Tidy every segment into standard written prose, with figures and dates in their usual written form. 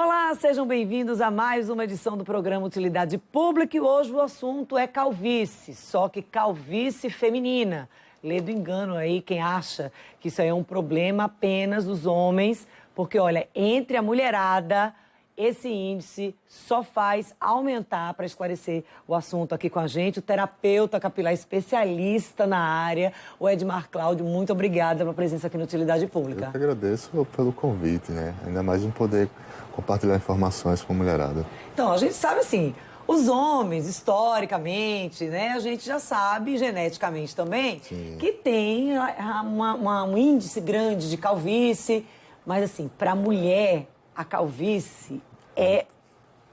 Olá, sejam bem-vindos a mais uma edição do programa Utilidade Pública e hoje o assunto é calvície, só que calvície feminina. Lê do engano aí quem acha que isso aí é um problema apenas dos homens, porque olha, entre a mulherada, esse índice só faz aumentar. Para esclarecer o assunto aqui com a gente, o terapeuta capilar especialista na área, o Edmar Cláudio. Muito obrigada pela presença aqui no Utilidade Pública. Eu que agradeço pelo convite, né? Ainda mais em poder compartilhar informações com a mulherada. Então, a gente sabe assim, os homens, historicamente, né, a gente já sabe, geneticamente também, Sim. que tem um índice grande de calvície, mas assim, para a mulher, a calvície é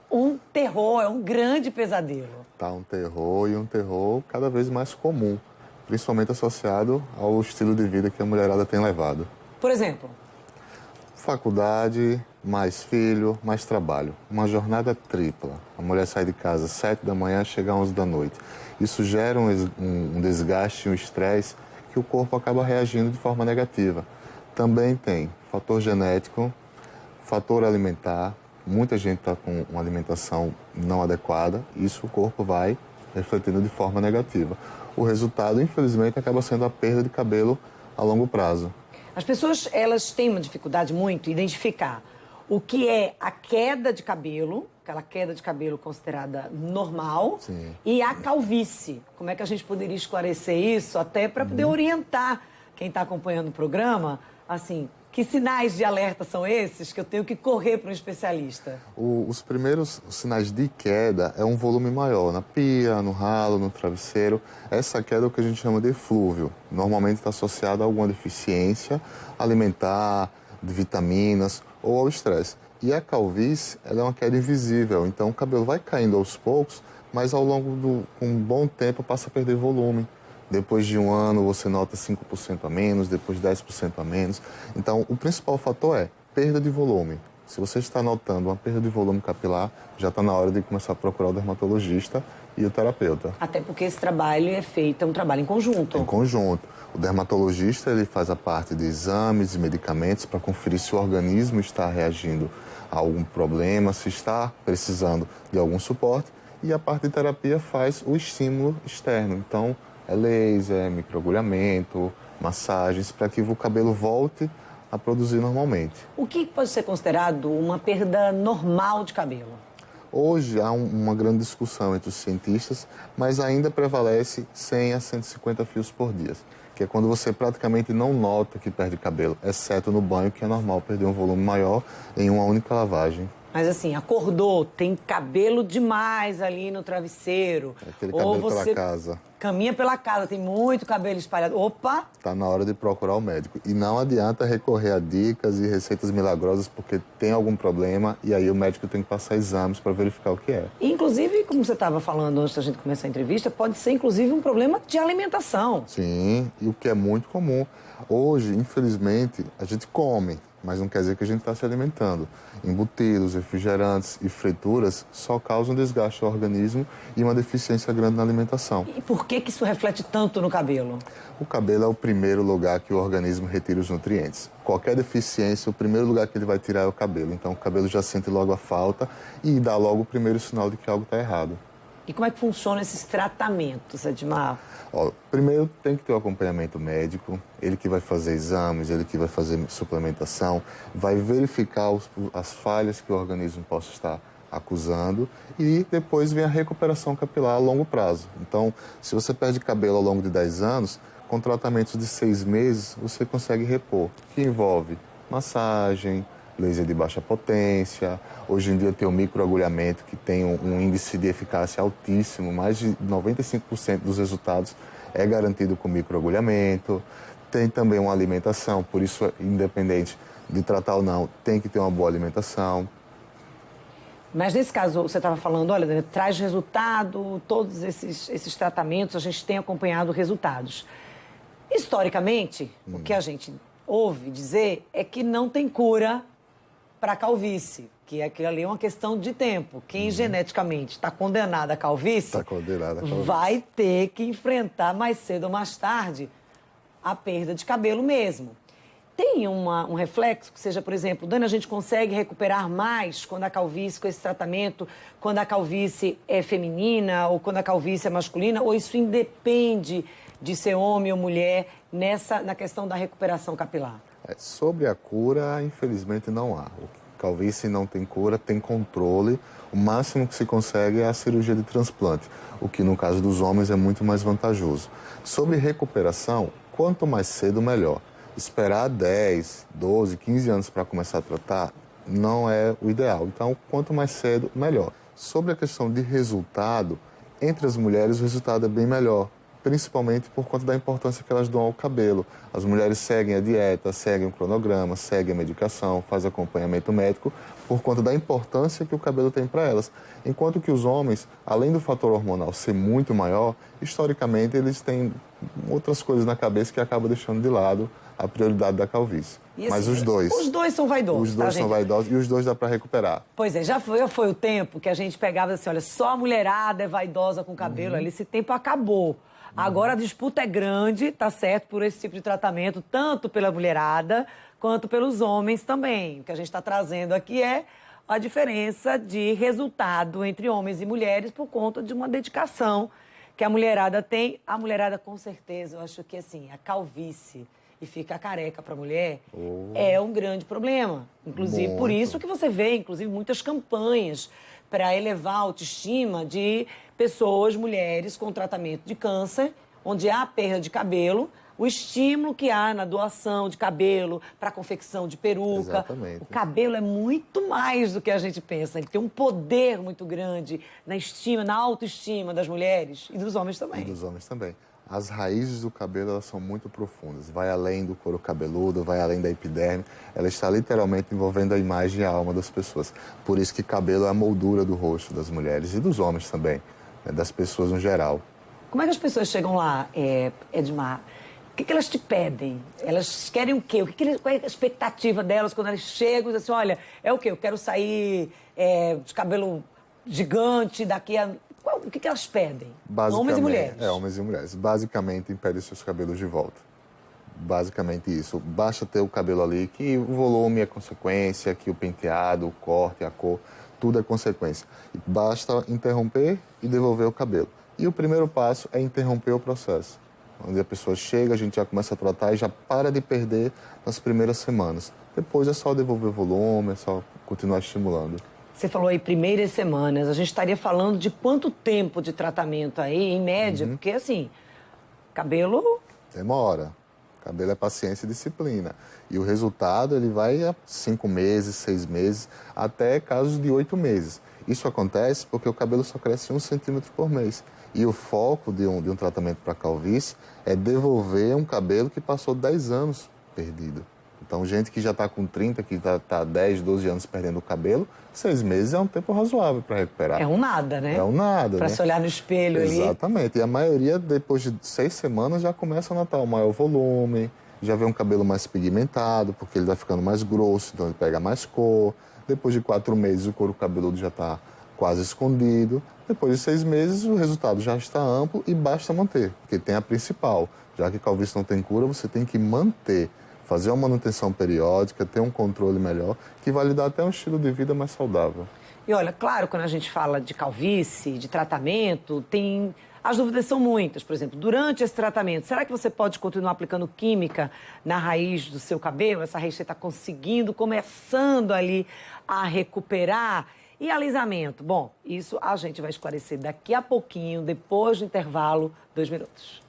um terror, é um grande pesadelo. Tá um terror e um terror cada vez mais comum, principalmente associado ao estilo de vida que a mulherada tem levado. Por exemplo? Faculdade, mais filho, mais trabalho. Uma jornada tripla. A mulher sai de casa às 7 da manhã, chega às 11 da noite. Isso gera um desgaste, um estresse que o corpo acaba reagindo de forma negativa. Também tem fator genético, fator alimentar. Muita gente está com uma alimentação não adequada. Isso o corpo vai refletindo de forma negativa. O resultado, infelizmente, acaba sendo a perda de cabelo a longo prazo. As pessoas, elas têm uma dificuldade muito em identificar o que é a queda de cabelo, aquela queda de cabelo considerada normal, Sim. e a calvície. Como é que a gente poderia esclarecer isso, até para poder orientar quem está acompanhando o programa, assim, que sinais de alerta são esses que eu tenho que correr para um especialista? Os primeiros sinais de queda é um volume maior, na pia, no ralo, no travesseiro. Essa queda é o que a gente chama de eflúvio. Normalmente está associada a alguma deficiência alimentar, de vitaminas ou ao estresse. E a calvície, ela é uma queda invisível, então o cabelo vai caindo aos poucos, mas ao longo com um bom tempo passa a perder volume. Depois de um ano você nota 5% a menos, depois 10% a menos. Então o principal fator é perda de volume. Se você está notando uma perda de volume capilar, já está na hora de começar a procurar o dermatologista e o terapeuta. Até porque esse trabalho é feito, é um trabalho em conjunto. Em conjunto. O dermatologista ele faz a parte de exames e medicamentos para conferir se o organismo está reagindo a algum problema, se está precisando de algum suporte. E a parte de terapia faz o estímulo externo. Então, é laser, microagulhamento, massagens, para que o cabelo volte a produzir normalmente. O que pode ser considerado uma perda normal de cabelo? Hoje há uma grande discussão entre os cientistas, mas ainda prevalece 100 a 150 fios por dia, que é quando você praticamente não nota que perde cabelo, exceto no banho, que é normal perder um volume maior em uma única lavagem. Mas assim, acordou, tem cabelo demais ali no travesseiro. Aquele cabelo pela casa. Caminha pela casa, tem muito cabelo espalhado. Opa! Está na hora de procurar o médico. E não adianta recorrer a dicas e receitas milagrosas porque tem algum problema e aí o médico tem que passar exames para verificar o que é. Inclusive, como você estava falando antes da gente começar a entrevista, pode ser inclusive um problema de alimentação. Sim, e o que é muito comum. Hoje, infelizmente, a gente come, mas não quer dizer que a gente está se alimentando. Embutidos, refrigerantes e frituras só causam desgaste ao organismo e uma deficiência grande na alimentação. E por que isso reflete tanto no cabelo? O cabelo é o primeiro lugar que o organismo retira os nutrientes. Qualquer deficiência, o primeiro lugar que ele vai tirar é o cabelo. Então o cabelo já sente logo a falta e dá logo o primeiro sinal de que algo está errado. E como é que funcionam esses tratamentos, Edmar? Primeiro tem que ter o acompanhamento médico, ele que vai fazer exames, ele que vai fazer suplementação, vai verificar as falhas que o organismo possa estar acusando e depois vem a recuperação capilar a longo prazo. Então, se você perde cabelo ao longo de 10 anos, com tratamentos de 6 meses, você consegue repor, que envolve massagem, laser de baixa potência. Hoje em dia tem o microagulhamento, que tem um índice de eficácia altíssimo, mais de 95% dos resultados é garantido com microagulhamento. Tem também uma alimentação, por isso, independente de tratar ou não, tem que ter uma boa alimentação. Mas nesse caso, você estava falando, olha, Daniel, traz resultado, todos esses tratamentos, a gente tem acompanhado resultados. Historicamente, o que a gente ouve dizer é que não tem cura para a calvície, que aquilo ali é uma questão de tempo. Quem geneticamente está condenado à calvície, vai ter que enfrentar mais cedo ou mais tarde a perda de cabelo mesmo. tem um reflexo que seja, por exemplo, Dani, a gente consegue recuperar mais quando a calvície, com esse tratamento, quando a calvície é feminina ou quando a calvície é masculina, ou isso independe de ser homem ou mulher na questão da recuperação capilar? Sobre a cura, infelizmente não há. Calvície não tem cura, tem controle. O máximo que se consegue é a cirurgia de transplante, o que no caso dos homens é muito mais vantajoso. Sobre recuperação, quanto mais cedo, melhor. Esperar 10, 12, 15 anos para começar a tratar não é o ideal. Então, quanto mais cedo, melhor. Sobre a questão de resultado, entre as mulheres o resultado é bem melhor, principalmente por conta da importância que elas dão ao cabelo. As mulheres seguem a dieta, seguem o cronograma, seguem a medicação, fazem acompanhamento médico, por conta da importância que o cabelo tem para elas. Enquanto que os homens, além do fator hormonal ser muito maior, historicamente eles têm outras coisas na cabeça que acabam deixando de lado a prioridade da calvície. Assim, mas os dois... Os dois são vaidosos, Os dois são vaidosos e os dois dá para recuperar. Pois é, já foi o tempo que a gente pegava assim, olha, só a mulherada é vaidosa com cabelo, ali esse tempo acabou. Agora a disputa é grande, tá certo, por esse tipo de tratamento, tanto pela mulherada quanto pelos homens também. O que a gente está trazendo aqui é a diferença de resultado entre homens e mulheres por conta de uma dedicação que a mulherada tem. A mulherada, com certeza, eu acho que assim, a calvície e ficar careca para a mulher é um grande problema. Inclusive, por isso que você vê, inclusive, muitas campanhas para elevar a autoestima de pessoas, mulheres com tratamento de câncer, onde há perda de cabelo, o estímulo que há na doação de cabelo para a confecção de peruca. Exatamente. O cabelo é muito mais do que a gente pensa. Ele tem um poder muito grande na estima, na autoestima das mulheres e dos homens também. E dos homens também. As raízes do cabelo, elas são muito profundas. Vai além do couro cabeludo, vai além da epiderme. Ela está literalmente envolvendo a imagem e a alma das pessoas. Por isso que cabelo é a moldura do rosto das mulheres e dos homens também, né, das pessoas no geral. Como é que as pessoas chegam lá, Edmar? O que elas te pedem? Elas querem o quê? Qual é a expectativa delas quando elas chegam e dizem assim, olha, é o quê? Eu quero sair de cabelo gigante daqui a... O que elas pedem? Homens e mulheres? Homens e mulheres. Basicamente, impede seus cabelos de volta. Basicamente isso. Basta ter o cabelo ali, que o volume é consequência, que o penteado, o corte, a cor, tudo é consequência. Basta interromper e devolver o cabelo. E o primeiro passo é interromper o processo. Onde a pessoa chega, a gente já começa a tratar e já para de perder nas primeiras semanas. Depois é só devolver o volume, é só continuar estimulando. Você falou aí primeiras semanas, a gente estaria falando de quanto tempo de tratamento aí, em média? Porque, assim, cabelo... Demora. Cabelo é paciência e disciplina. E o resultado, ele vai a 5 meses, 6 meses, até casos de 8 meses. Isso acontece porque o cabelo só cresce 1 centímetro por mês. E o foco de um tratamento para calvície é devolver um cabelo que passou 10 anos perdido. Então, gente que já está com 30, que está 10, 12 anos perdendo o cabelo, 6 meses é um tempo razoável para recuperar. É um nada, né? É um nada, Para se olhar no espelho ali. Exatamente. E a maioria, depois de 6 semanas, já começa a notar um maior volume, já vê um cabelo mais pigmentado, porque ele vai ficando mais grosso, então ele pega mais cor. Depois de 4 meses, o couro cabeludo já está quase escondido. Depois de 6 meses, o resultado já está amplo e basta manter, porque tem a principal. Já que calvície não tem cura, você tem que manter. Fazer uma manutenção periódica, ter um controle melhor, que vai lhe dar até um estilo de vida mais saudável. E olha, claro, quando a gente fala de calvície, de tratamento, as dúvidas são muitas. Por exemplo, durante esse tratamento, será que você pode continuar aplicando química na raiz do seu cabelo? Essa raiz você está conseguindo, começando ali a recuperar? E alisamento? Bom, isso a gente vai esclarecer daqui a pouquinho, depois do intervalo, 2 minutos.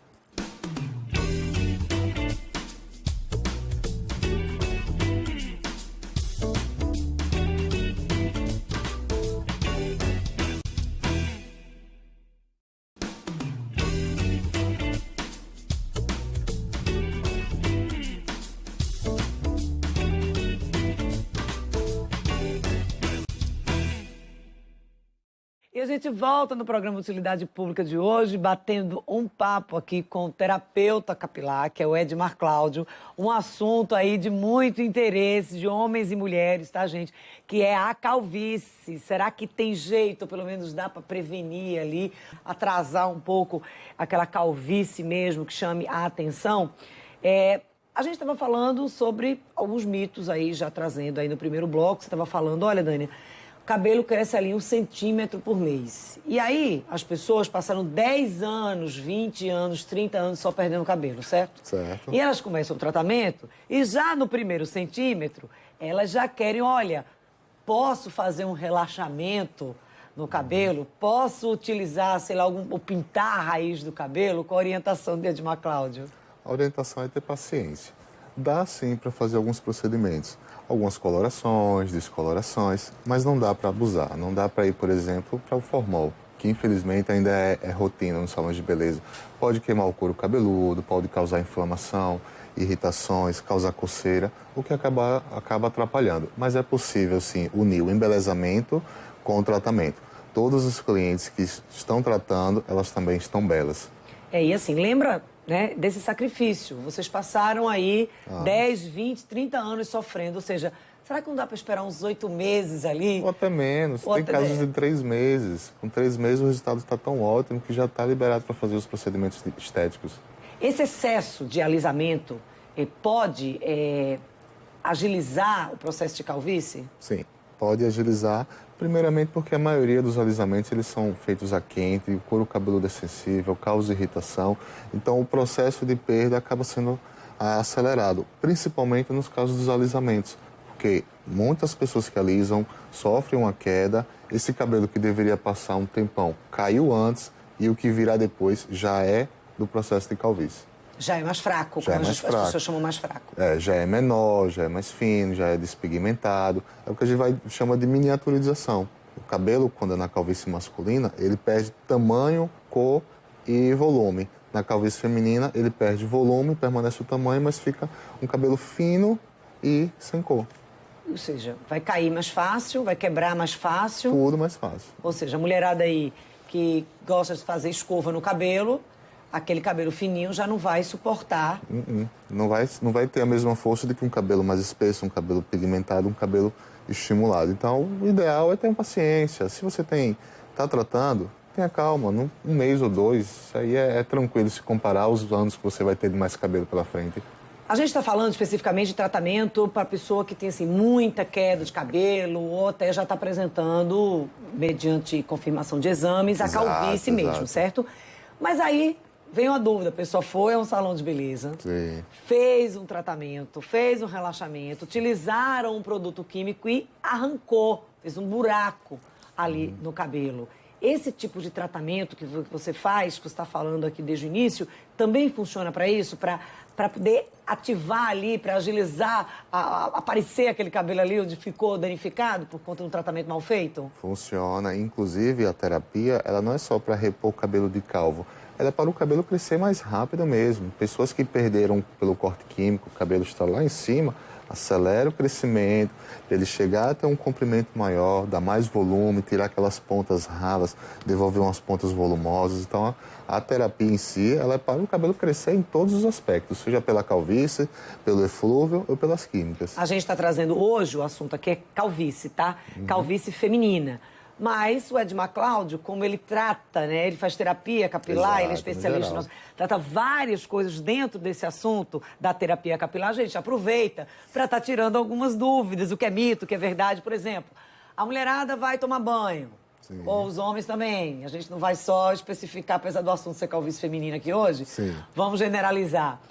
E a gente volta no programa Utilidade Pública de hoje, batendo um papo aqui com o terapeuta capilar, que é o Edmar Cláudio, um assunto aí de muito interesse de homens e mulheres, tá, gente? Que é a calvície. Será que tem jeito, pelo menos dá para prevenir ali, atrasar um pouco aquela calvície mesmo, que chame a atenção? A gente estava falando sobre alguns mitos aí, já trazendo aí no primeiro bloco. Você estava falando, olha, Dani, o cabelo cresce ali 1 centímetro por mês. E aí, as pessoas passaram 10 anos, 20 anos, 30 anos só perdendo cabelo, certo? Certo. E elas começam o tratamento e já no primeiro centímetro, elas já querem, olha, posso fazer um relaxamento no cabelo? Posso utilizar, sei lá, ou pintar a raiz do cabelo? Com a orientação de Edmar Cláudio? A orientação é ter paciência. Dá sim para fazer alguns procedimentos, algumas colorações, descolorações, mas não dá para abusar. Não dá para ir, por exemplo, para o formol, que infelizmente ainda é rotina nos salões de beleza. Pode queimar o couro cabeludo, pode causar inflamação, irritações, causar coceira, o que acaba atrapalhando. Mas é possível sim unir o embelezamento com o tratamento. Todos os clientes que estão tratando, elas também estão belas. E assim, lembra, né, desse sacrifício. Vocês passaram aí 10, 20, 30 anos sofrendo. Ou seja, será que não dá para esperar uns 8 meses ali? Ou até menos. Ou tem até casos de 3 meses. Com 3 meses o resultado está tão ótimo que já está liberado para fazer os procedimentos estéticos. Esse excesso de alisamento pode agilizar o processo de calvície? Sim, pode agilizar. Primeiramente porque a maioria dos alisamentos eles são feitos a quente, o couro cabeludo é sensível, causa irritação. Então o processo de perda acaba sendo acelerado, principalmente nos casos dos alisamentos. Porque muitas pessoas que alisam sofrem uma queda, esse cabelo que deveria passar um tempão caiu antes e o que virá depois já é do processo de calvície. Já é mais fraco, como as pessoas chamam mais fraco. Já é menor, já é mais fino, já é despigmentado. É o que a gente chama de miniaturização. O cabelo, quando é na calvície masculina, ele perde tamanho, cor e volume. Na calvície feminina, ele perde volume, permanece o tamanho, mas fica um cabelo fino e sem cor. Ou seja, vai cair mais fácil, vai quebrar mais fácil. Tudo mais fácil. Ou seja, a mulherada aí que gosta de fazer escova no cabelo, aquele cabelo fininho já não vai suportar. Não vai ter a mesma força de que um cabelo mais espesso, um cabelo pigmentado, um cabelo estimulado. Então, o ideal é ter paciência. Se você está tratando, tenha calma. Um mês ou 2, isso aí é tranquilo se comparar aos anos que você vai ter de mais cabelo pela frente. A gente está falando especificamente de tratamento para pessoa que tem assim, muita queda de cabelo ou até já está apresentando, mediante confirmação de exames, a calvície mesmo, certo? Mas aí vem uma dúvida, a pessoa foi a um salão de beleza, Sim. fez um tratamento, fez um relaxamento, utilizaram um produto químico e arrancou, fez um buraco ali no cabelo. Esse tipo de tratamento que você faz, que você está falando aqui desde o início, também funciona para isso? Para poder ativar ali, para agilizar, aparecer aquele cabelo ali onde ficou danificado por conta de um tratamento mal feito? Funciona. Inclusive, a terapia, ela não é só para repor o cabelo de calvo. Ela é para o cabelo crescer mais rápido mesmo. Pessoas que perderam pelo corte químico, o cabelo está lá em cima, acelera o crescimento, ele chegar a ter um comprimento maior, dar mais volume, tirar aquelas pontas ralas, devolver umas pontas volumosas. Então, a terapia em si, ela é para o cabelo crescer em todos os aspectos, seja pela calvície, pelo eflúvio ou pelas químicas. A gente está trazendo hoje, o assunto aqui é calvície, tá? Calvície feminina. Mas o Edmar Cláudio, como ele trata, né? Ele faz terapia capilar, Exato, ele é especialista, trata várias coisas dentro desse assunto da terapia capilar. Gente, aproveita para estar tirando algumas dúvidas, o que é mito, o que é verdade. Por exemplo, a mulherada vai tomar banho, Sim. ou os homens também. A gente não vai só especificar, apesar do assunto ser calvície feminina aqui hoje. Sim. Vamos generalizar.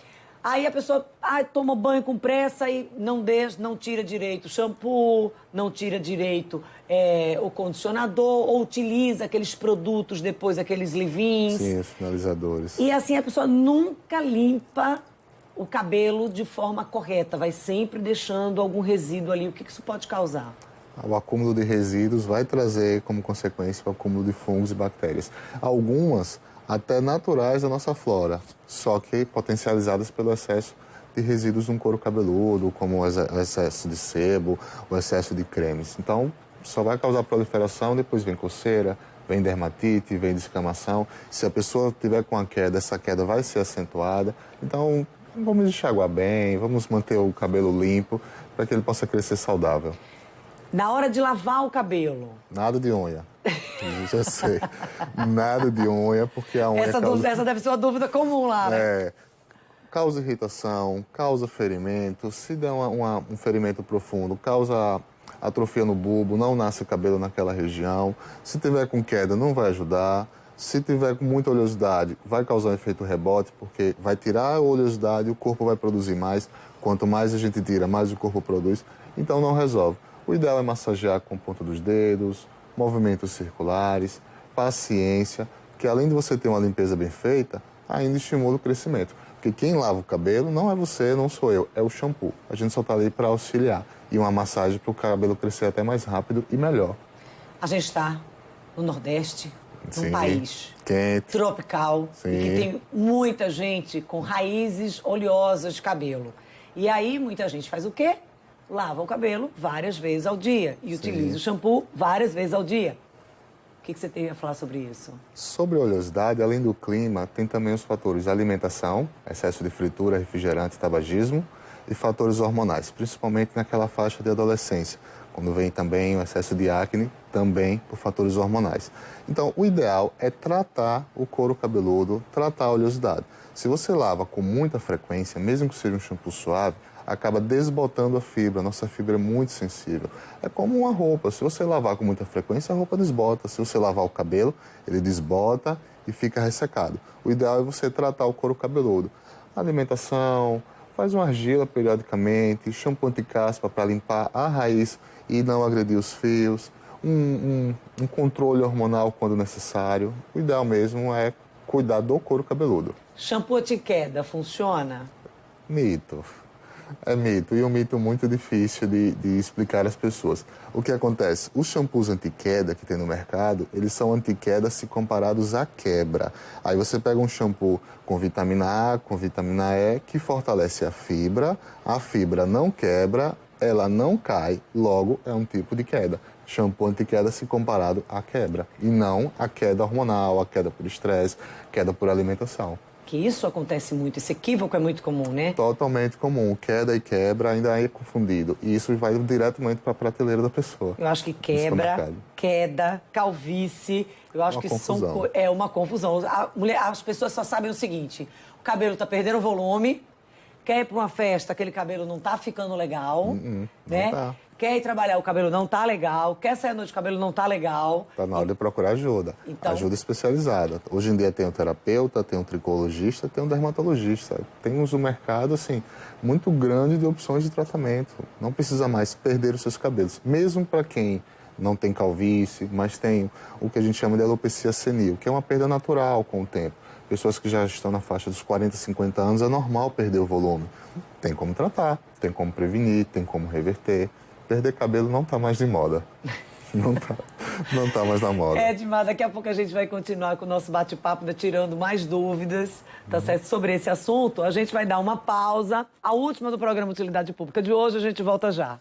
Aí a pessoa toma banho com pressa e não tira direito o shampoo, não tira direito o condicionador, ou utiliza aqueles produtos depois, aqueles leave-ins. Sim, os finalizadores. E assim a pessoa nunca limpa o cabelo de forma correta, vai sempre deixando algum resíduo ali. O que isso pode causar? O acúmulo de resíduos vai trazer como consequência o acúmulo de fungos e bactérias. Algumas até naturais da nossa flora, só que potencializadas pelo excesso de resíduos no couro cabeludo, como o excesso de sebo, o excesso de cremes. Então, só vai causar proliferação, depois vem coceira, vem dermatite, vem descamação. Se a pessoa tiver com a queda, essa queda vai ser acentuada. Então, vamos enxaguar bem, vamos manter o cabelo limpo para que ele possa crescer saudável. Na hora de lavar o cabelo. Nada de unha. Já sei. Nada de unha, porque a unha Essa deve ser uma dúvida comum lá, né? causa irritação, causa ferimento. Se der um ferimento profundo, causa atrofia no bulbo, não nasce cabelo naquela região. Se tiver com queda, não vai ajudar. Se tiver com muita oleosidade, vai causar um efeito rebote, porque vai tirar a oleosidade e o corpo vai produzir mais. Quanto mais a gente tira, mais o corpo produz. Então não resolve. O ideal é massagear com a ponta dos dedos, movimentos circulares, paciência, que além de você ter uma limpeza bem feita, ainda estimula o crescimento. Porque quem lava o cabelo não é você, não sou eu, é o shampoo. A gente só está ali para auxiliar. E uma massagem para o cabelo crescer até mais rápido e melhor. A gente está no Nordeste, num Sim, país quente, tropical, sim, e que tem muita gente com raízes oleosas de cabelo. E aí muita gente faz o quê? Lava o cabelo várias vezes ao dia e utiliza o shampoo várias vezes ao dia. O que você tem a falar sobre isso? Sobre a oleosidade, além do clima, tem também os fatores de alimentação, excesso de fritura, refrigerante, tabagismo, e fatores hormonais, principalmente naquela faixa de adolescência, quando vem também o excesso de acne, também por fatores hormonais. Então, o ideal é tratar o couro cabeludo, tratar a oleosidade. Se você lava com muita frequência, mesmo que seja um shampoo suave, acaba desbotando a fibra. A nossa fibra é muito sensível. É como uma roupa. Se você lavar com muita frequência, a roupa desbota. Se você lavar o cabelo, ele desbota e fica ressecado. O ideal é você tratar o couro cabeludo. Alimentação, faz uma argila periodicamente, shampoo anti-caspa para limpar a raiz e não agredir os fios, um controle hormonal quando necessário. O ideal mesmo é cuidar do couro cabeludo. Shampoo anti-queda funciona? Mito. É mito, e um mito muito difícil de explicar às pessoas. O que acontece? Os shampoos anti-queda que tem no mercado, eles são anti-queda se comparados à quebra. Aí você pega um shampoo com vitamina A, com vitamina E, que fortalece a fibra não quebra, ela não cai, logo é um tipo de queda. Shampoo anti-queda se comparado à quebra, e não à queda hormonal, à queda por estresse, queda por alimentação. Que isso acontece muito, esse equívoco é muito comum, né? Totalmente comum. Queda e quebra ainda é confundido. E isso vai diretamente para a prateleira da pessoa. Eu acho que quebra, queda, calvície, eu acho que é uma confusão. As pessoas só sabem o seguinte: o cabelo está perdendo volume, quer ir para uma festa, aquele cabelo não está ficando legal, né? Tá. Quer ir trabalhar, o cabelo não tá legal. Quer sair à noite, o cabelo não tá legal. Tá na hora de procurar ajuda. Então, ajuda especializada. Hoje em dia tem um terapeuta, tem um tricologista, tem um dermatologista. Temos um mercado, assim, muito grande de opções de tratamento. Não precisa mais perder os seus cabelos. Mesmo para quem não tem calvície, mas tem o que a gente chama de alopecia senil, que é uma perda natural com o tempo. Pessoas que já estão na faixa dos 40, 50 anos, é normal perder o volume. Tem como tratar, tem como prevenir, tem como reverter. Perder cabelo não tá mais de moda. Não tá mais na moda. Edmar, daqui a pouco a gente vai continuar com o nosso bate-papo, tirando mais dúvidas, tá certo, sobre esse assunto. A gente vai dar uma pausa. A última do programa Utilidade Pública de hoje, a gente volta já.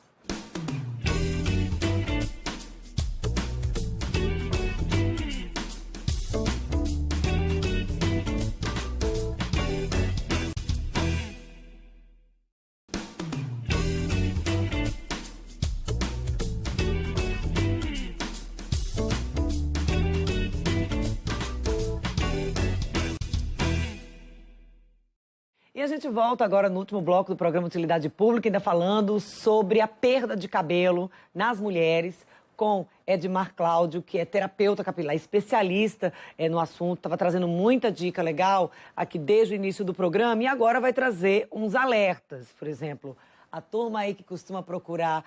E a gente volta agora no último bloco do programa Utilidade Pública, ainda falando sobre a perda de cabelo nas mulheres, com Edmar Cláudio, que é terapeuta capilar, especialista no assunto, estava trazendo muita dica legal aqui desde o início do programa e agora vai trazer uns alertas. Por exemplo, a turma aí que costuma procurar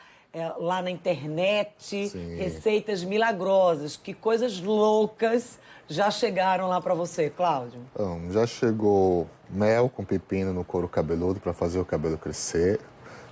lá na internet receitas milagrosas, que coisas loucas já chegaram lá para você, Cláudio? Então, já chegou mel com pepino no couro cabeludo para fazer o cabelo crescer,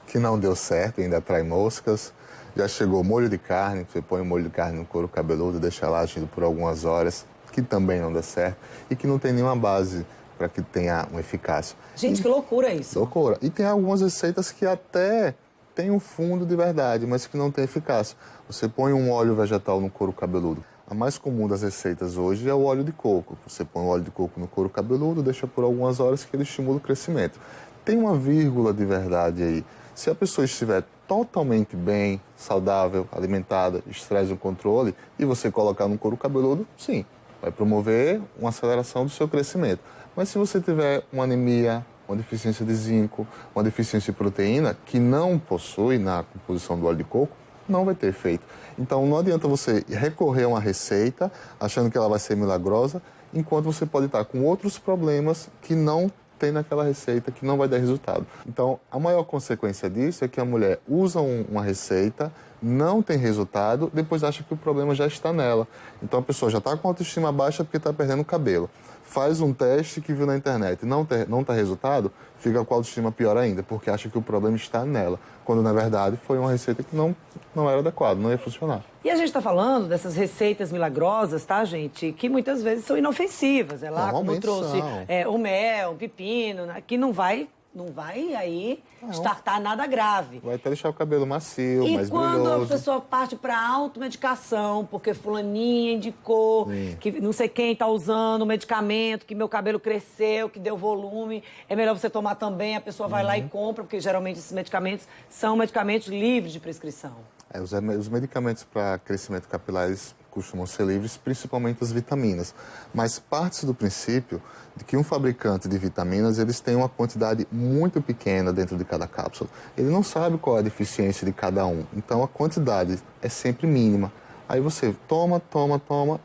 que não deu certo, ainda atrai moscas. Já chegou molho de carne, você põe o molho de carne no couro cabeludo, deixa lá agindo por algumas horas, que também não dá certo e que não tem nenhuma base para que tenha uma eficácia. Gente, que loucura isso. Loucura. E tem algumas receitas que até tem um fundo de verdade, mas que não tem eficácia. Você põe um óleo vegetal no couro cabeludo. A mais comum das receitas hoje é o óleo de coco. Você põe o óleo de coco no couro cabeludo, deixa por algumas horas que ele estimula o crescimento. Tem uma vírgula de verdade aí. Se a pessoa estiver totalmente bem, saudável, alimentada, estresse no controle, e você colocar no couro cabeludo, sim, vai promover uma aceleração do seu crescimento. Mas se você tiver uma anemia, uma deficiência de zinco, uma deficiência de proteína que não possui na composição do óleo de coco, não vai ter efeito. Então, não adianta você recorrer a uma receita achando que ela vai ser milagrosa, enquanto você pode estar com outros problemas que não tem naquela receita, que não vai dar resultado. Então, a maior consequência disso é que a mulher usa uma receita, não tem resultado, depois acha que o problema já está nela. Então, a pessoa já está com autoestima baixa porque está perdendo cabelo. Faz um teste que viu na internet e não tá resultado, fica com a autoestima pior ainda, porque acha que o problema está nela, quando na verdade foi uma receita que não era adequada, não ia funcionar. E a gente está falando dessas receitas milagrosas, tá, gente? Que muitas vezes são inofensivas. É lá como trouxe o mel, o pepino, né? Que não vai aí startar nada grave. Vai até deixar o cabelo macio, mais brilhoso. E quando a pessoa parte para automedicação, porque fulaninha indicou que não sei quem está usando o medicamento, que meu cabelo cresceu, que deu volume, é melhor você tomar também, a pessoa vai lá e compra, porque geralmente esses medicamentos são medicamentos livres de prescrição. Os medicamentos para crescimento capilar costumam ser livres, principalmente as vitaminas. Mas parte do princípio de que um fabricante de vitaminas, eles têm uma quantidade muito pequena dentro de cada cápsula. Ele não sabe qual é a deficiência de cada um. Então, a quantidade é sempre mínima. Aí você toma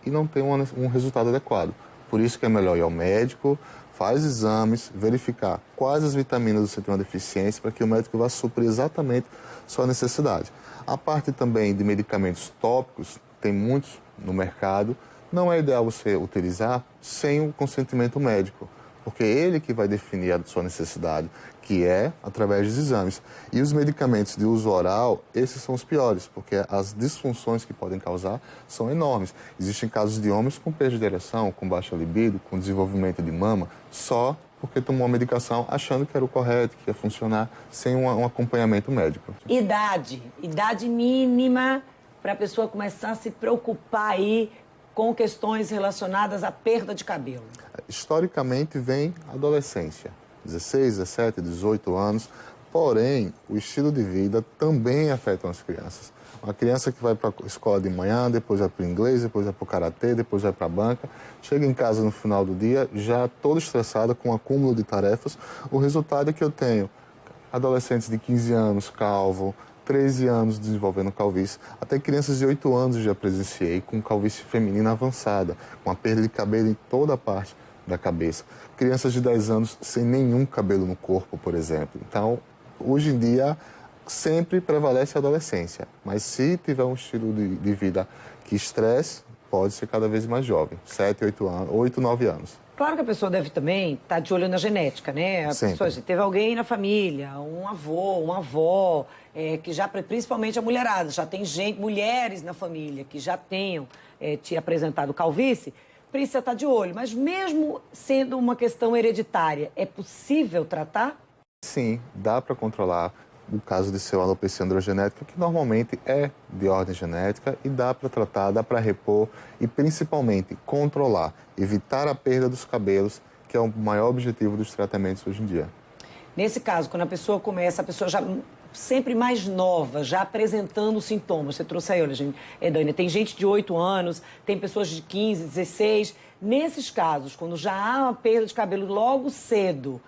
e não tem um resultado adequado. Por isso que é melhor ir ao médico, faz exames, verificar quais as vitaminas você tem uma deficiência para que o médico vá suprir exatamente sua necessidade. A parte também de medicamentos tópicos, tem muitos no mercado, não é ideal você utilizar sem o consentimento médico, porque é ele que vai definir a sua necessidade, que é através dos exames. E os medicamentos de uso oral, esses são os piores, porque as disfunções que podem causar são enormes. Existem casos de homens com perda de ereção, com baixa libido, com desenvolvimento de mama, só porque tomou uma medicação achando que era o correto, que ia funcionar, sem um acompanhamento médico. Idade mínima para a pessoa começar a se preocupar aí com questões relacionadas à perda de cabelo. Historicamente vem a adolescência, 16, 17, 18 anos, porém o estilo de vida também afeta as crianças. Uma criança que vai para a escola de manhã, depois vai para o inglês, depois vai para o karatê, depois vai para a banca, chega em casa no final do dia já toda estressada com um acúmulo de tarefas. O resultado é que eu tenho adolescentes de 15 anos calvo, 13 anos desenvolvendo calvície, até crianças de 8 anos eu já presenciei com calvície feminina avançada, com a perda de cabelo em toda a parte da cabeça. Crianças de 10 anos sem nenhum cabelo no corpo, por exemplo. Então, hoje em dia, sempre prevalece a adolescência, mas se tiver um estilo de vida que estresse, pode ser cada vez mais jovem, 7, 8, 9 anos. Claro que a pessoa deve também estar de olho na genética, né? A pessoa, teve alguém na família, um avô, uma avó, que já, principalmente a mulherada, já tem mulheres na família que já tenham te apresentado calvície, precisa estar de olho. Mas mesmo sendo uma questão hereditária, é possível tratar? Sim, dá para controlar. O caso de ser uma alopecia androgenética, que normalmente é de ordem genética, e dá para tratar, dá para repor e principalmente controlar, evitar a perda dos cabelos, que é o maior objetivo dos tratamentos hoje em dia. Nesse caso, quando a pessoa começa, a pessoa já sempre mais nova, já apresentando sintomas, você trouxe aí, olha, gente, Dânia, tem gente de 8 anos, tem pessoas de 15, 16, nesses casos, quando já há uma perda de cabelo logo cedo,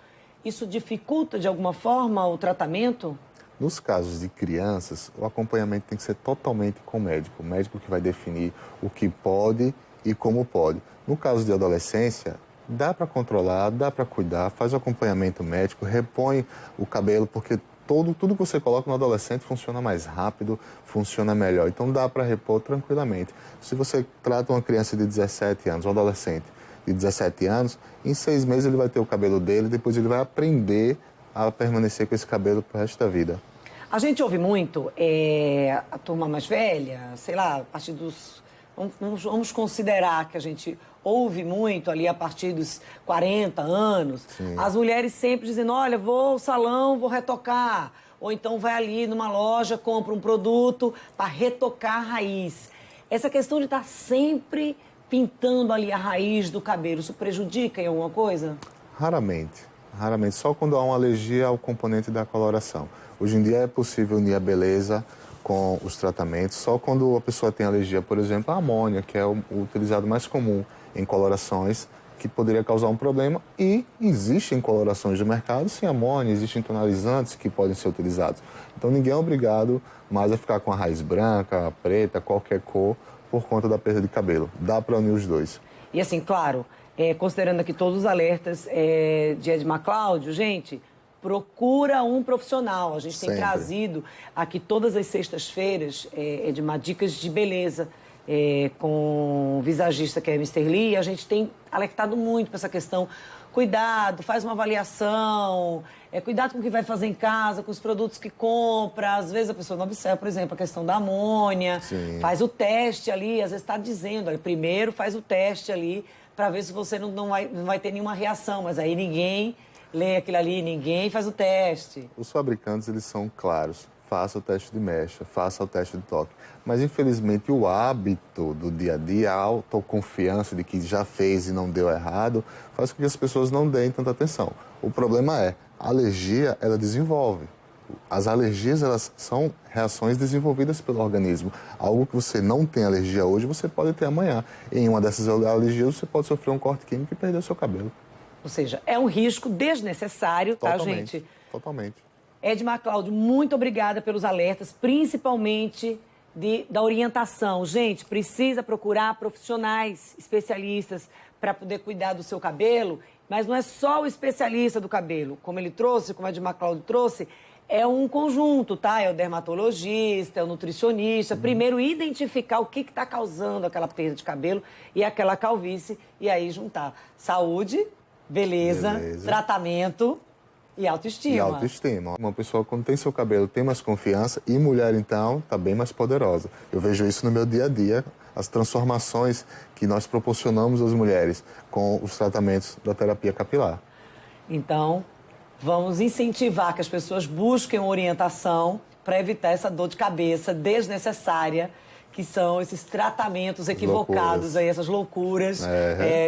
isso dificulta de alguma forma o tratamento? Nos casos de crianças, o acompanhamento tem que ser totalmente com o médico que vai definir o que pode e como pode. No caso de adolescência, dá para controlar, dá para cuidar, faz o acompanhamento médico, repõe o cabelo, porque tudo que você coloca no adolescente funciona mais rápido, funciona melhor. Então dá para repor tranquilamente. Se você trata uma criança de 17 anos, um adolescente de 17 anos, em 6 meses ele vai ter o cabelo dele, depois ele vai aprender a permanecer com esse cabelo pro resto da vida. A gente ouve muito a turma mais velha, sei lá, a partir dos... Vamos considerar que a gente ouve muito ali a partir dos 40 anos. Sim. As mulheres sempre dizendo, olha, vou ao salão, vou retocar. Ou então vai ali numa loja, compra um produto para retocar a raiz. Essa questão de estar sempre pintando ali a raiz do cabelo, isso prejudica em alguma coisa? Raramente. Só quando há uma alergia ao componente da coloração. Hoje em dia é possível unir a beleza com os tratamentos, só quando a pessoa tem alergia, por exemplo, à amônia, que é o utilizado mais comum em colorações, que poderia causar um problema, e existem colorações de mercado sem amônia, existem tonalizantes que podem ser utilizados. Então ninguém é obrigado mais a ficar com a raiz branca, preta, qualquer cor, por conta da perda de cabelo. Dá para unir os dois. E assim, claro, considerando aqui todos os alertas de Ed McCláudio, gente, procura um profissional. A gente tem trazido aqui todas as sextas-feiras Edmar, dicas de beleza com o visagista que é Mr. Lee. E a gente tem alertado muito para essa questão. Cuidado, faz uma avaliação, cuidado com o que vai fazer em casa, com os produtos que compra. Às vezes a pessoa não observa, por exemplo, a questão da amônia. Sim. Faz o teste ali, às vezes está dizendo, olha, primeiro faz o teste ali para ver se você não vai ter nenhuma reação. Mas aí ninguém lê aquilo ali, ninguém faz o teste. Os fabricantes, eles são claros. Faça o teste de mecha, faça o teste de toque. Mas, infelizmente, o hábito do dia a dia, a autoconfiança de que já fez e não deu errado, faz com que as pessoas não deem tanta atenção. O problema é, a alergia, ela desenvolve. As alergias, elas são reações desenvolvidas pelo organismo. Algo que você não tem alergia hoje, você pode ter amanhã. Em uma dessas alergias, você pode sofrer um corte químico e perder o seu cabelo. Ou seja, é um risco desnecessário, tá, gente? Totalmente. Ed McCláudio, muito obrigada pelos alertas, principalmente da orientação. Gente, precisa procurar profissionais, especialistas, para poder cuidar do seu cabelo, mas não é só o especialista do cabelo. Como ele trouxe, como o Ed McCláudio trouxe, é um conjunto, tá? É o dermatologista, é o nutricionista. Primeiro, identificar o que está causando aquela perda de cabelo e aquela calvície, e aí juntar saúde, beleza. Tratamento e autoestima. E autoestima. Uma pessoa, quando tem seu cabelo, tem mais confiança, e mulher, então, está bem mais poderosa. Eu vejo isso no meu dia a dia, as transformações que nós proporcionamos às mulheres com os tratamentos da terapia capilar. Então, vamos incentivar que as pessoas busquem orientação para evitar essa dor de cabeça desnecessária, que são esses tratamentos equivocados, aí, essas loucuras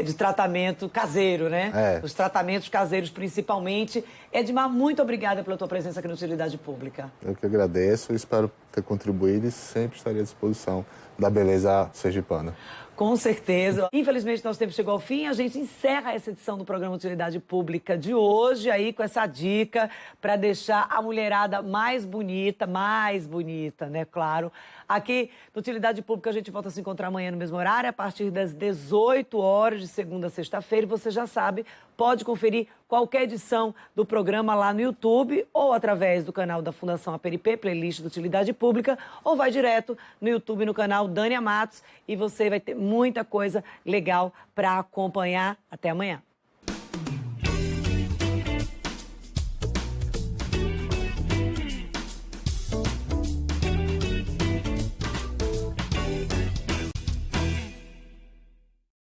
de tratamento caseiro, né? Os tratamentos caseiros, principalmente. Edmar, muito obrigada pela tua presença aqui no Utilidade Pública. Eu que agradeço, espero ter contribuído e sempre estarei à disposição da beleza sergipana. Com certeza. Infelizmente, nosso tempo chegou ao fim. A gente encerra essa edição do programa Utilidade Pública de hoje, aí com essa dica para deixar a mulherada mais bonita, né? Claro. Aqui no Utilidade Pública a gente volta a se encontrar amanhã no mesmo horário, a partir das 18 horas, de segunda a sexta-feira. E você já sabe, pode conferir qualquer edição do programa lá no YouTube ou através do canal da Fundação APNP, playlist do Utilidade Pública, ou vai direto no YouTube no canal Dânia Matos e você vai ter muita coisa legal para acompanhar. Até amanhã.